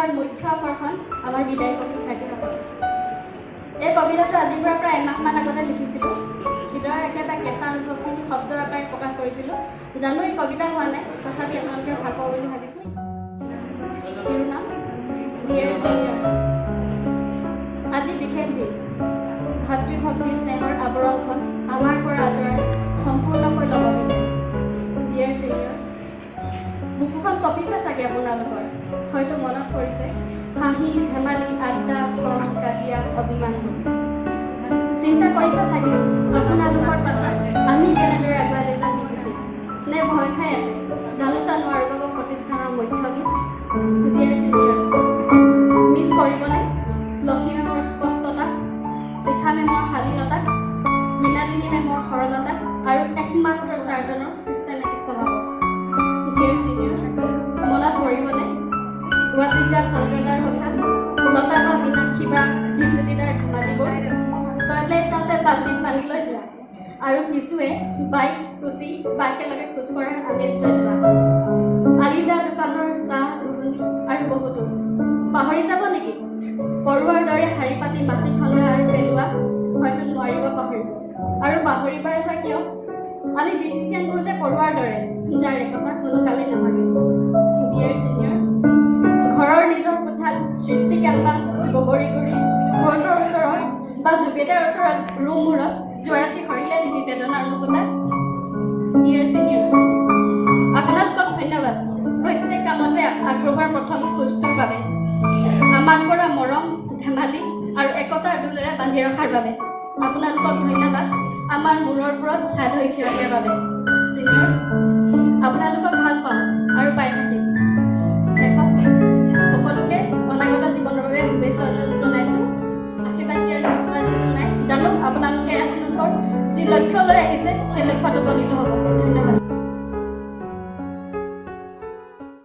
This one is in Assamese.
আমাৰ মুখ্য আকৰ্ষণ আমাৰ বিদায় শিক্ষাৰ্থীসকল। এই কবিতাটো আজিৰ পৰা প্ৰায় এমাহমান আগতে লিখিছিলোঁ। হৃদয়ৰ একেটা কেঁচা অনুভৱখিনি শব্দ আকাৰে প্ৰকাশ কৰিছিলোঁ। জানো এই কবিতা হোৱা নাই, তথাপি আপোনালোকে ভাল পাব বুলি ভাবিছোঁ। শিৰোনাম ডিয়াৰ চিনিয়ৰ্ছ। আজি বিশেষ দিন। ভাতৃভক্তিৰ স্নেহৰ আৱৰণখন আমাৰ পৰা আঁতৰাই সম্পূৰ্ণকৈ ল'ব বিচাৰে। ডিয়াৰ চিনিয়ৰ্ছ, বুকুখন কঁপিছে চাগে আপোনালোকৰ। হয়তো মনত পৰিছে হাঁহি ধেমালি আড্ডা খং কাজিয়া অভিমান। চিন্তা কৰিছে চাগে আপোনালোকৰ পাছত আমি কেনেদৰে আগুৱাই লৈ যাম শিকিছিল নে ভয় খাই আছে জানোচা নোৱাৰো ক'ব প্ৰতিষ্ঠানৰ মুখ্য গীত। ডিয়াৰ চিনিয়ৰ্ছ, মিছ কৰিবনে লক্ষী মেমৰ স্পষ্টতা, শিখা মেমৰ শালীনতাক, মৃণালিনী মেমৰ সৰলতাক আৰু একমাত্ৰ চাৰ্জনৰ চিষ্টেমেটিক স্বভাৱক। ডিয়াৰ চিনিয়ৰ্ছ, মনত পৰিবনে ৱাজিদা চন্দ্ৰদাৰ কথা, লতা বা মীনাক্ষী বা দীপজ্যোতিদাৰ ধেমালিবোৰ, টয়লেট যাওঁতে বাল্টিত পানী লৈ যোৱা আৰু কিছুৱে বাইক স্কুটি বা একেলগে খোজ কঢ়াৰ আমেজ লৈ যোৱা, আলিদা দোকানৰ চাহ ঘুগুনি আৰু বহুতো। পাহৰি যাব নেকি পৰুৱাৰ দৰে শাৰী পাতি মাটি খন্দা আৰু পেলোৱা? হয়তো নোৱাৰিব পাহৰিব। আৰু পাহৰিবাই বা কিয়? আমি বিউটিচিয়ানবোৰ যে পৰুৱাৰ দৰে, যাৰ একতা সোনকালে নাভাগে। ডিয়াৰ চিনিয়ৰ্ছ, ঘৰৰ নিজৰ কোঠাত সৃষ্টি কেম্পাছ বগৰীগুৰি কোৰ্টৰ ওচৰত বা জুবেদাৰ ওচৰত ৰুমবোৰত যোৱাৰাতি সৰিলে নেকি বেদনাৰ মুকুতা? ডিয়াৰ চিনিয়ৰ্ছ, আপোনালোকক ধন্যবাদ প্ৰত্যেক কামতে আগ্ৰহৰ প্ৰথম খোজটোৰ বাবে, আমাক কৰা মৰম ধেমালি আৰু একতাৰ দোলেৰে বান্ধি ৰখাৰ বাবে। আপোনালোকক ধন্যবাদ আমাৰ মূৰৰবোৰত ছাঁ ধৰি থিয় দিয়াৰ বাবে। চিনিয়ৰ্ছ, আপোনালোকক ভাল পাওঁ আৰু পাই থাকিম। শেষত সকলোকে অনাগত জীৱনৰ বাবে শুভেচ্ছা জনাইছোঁ। আশীৰ্বাদ দিয়াৰ নিচিনা যিহেতু নাই, জানো আপোনালোকে আপোনালোকৰ যি লক্ষ্য লৈ আহিছে সেই লক্ষ্যত উপনীত হ'ব। ধন্যবাদ।